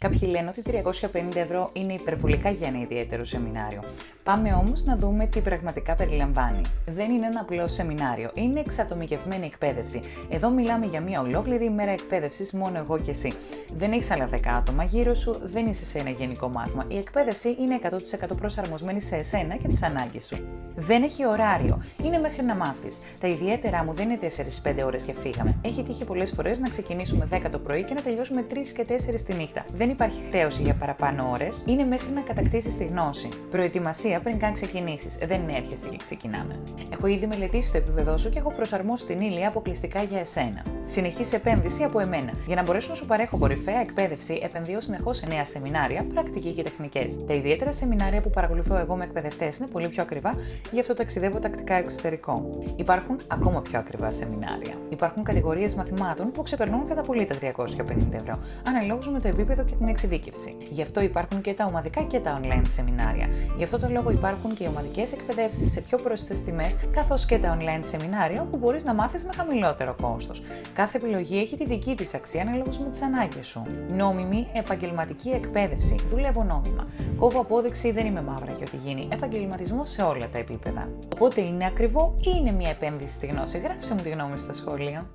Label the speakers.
Speaker 1: Κάποιοι λένε ότι 350 € είναι υπερβολικά για ένα ιδιαίτερο σεμινάριο. Πάμε όμως να δούμε τι πραγματικά περιλαμβάνει. Δεν είναι ένα απλό σεμινάριο, είναι εξατομικευμένη εκπαίδευση. Εδώ μιλάμε για μια ολόκληρη ημέρα εκπαίδευσης μόνο εγώ και εσύ. Δεν έχεις άλλα 10 άτομα γύρω σου, δεν είσαι σε ένα γενικό μάθημα. Η εκπαίδευση είναι 100% προσαρμοσμένη σε εσένα και τις ανάγκες σου. Δεν έχει ωράριο, είναι μέχρι να μάθεις. Τα ιδιαίτερα μου δεν είναι 4-5 ώρες και φύγαμε. Έχει τύχει πολλές φορές να ξεκινήσουμε 10 το πρωί και να τελειώσουμε 3 και 4 τη νύχτα. Δεν υπάρχει χρέωση για παραπάνω ώρες, είναι μέχρι να κατακτήσεις τη γνώση. Προετοιμασία πριν καν ξεκινήσεις, δεν είναι έρχεσαι και ξεκινάμε. Έχω ήδη μελετήσει το επίπεδό σου και έχω προσαρμόσει την ύλη αποκλειστικά για εσένα. Συνεχής επένδυση από εμένα. Για να μπορέσω να σου παρέχω κορυφαία εκπαίδευση, επενδύω συνεχώς σε νέα σεμινάρια, πρακτική και τεχνικές. Τα ιδιαίτερα σεμινάρια που παρακολουθώ εγώ με εκπαιδευτές είναι πολύ πιο ακριβά, γι' αυτό ταξιδεύω τακτικά εξωτερικό. Υπάρχουν ακόμα πιο ακριβά σεμινάρια. Υπάρχουν κατηγορίες μαθημάτων που ξεπερνούν κατά πολύ τα 350 €, αναλόγως με το επίπεδο και την εξειδίκευση. Γι' αυτό υπάρχουν και τα ομαδικά και τα online σεμινάρια. Γι' αυτό το λόγο υπάρχουν και οι ομαδικές εκπαιδεύσεις σε πιο πρόσθετες τιμές, καθώς και τα online σεμινάρια όπου μπορείς να μάθεις με χαμηλότερο κόστος. Κάθε επιλογή έχει τη δική της αξία αναλόγως με τις ανάγκες σου. Νόμιμη επαγγελματική εκπαίδευση. Δουλεύω νόμιμα. Κόβω απόδειξη, δεν είμαι μαύρα και ό,τι γίνει. Επαγγελματισμό σε όλα τα επίπεδα. Οπότε είναι ακριβό ή είναι μια επένδυση στη γνώση? Γράψε μου τη γνώμη στα σχόλια.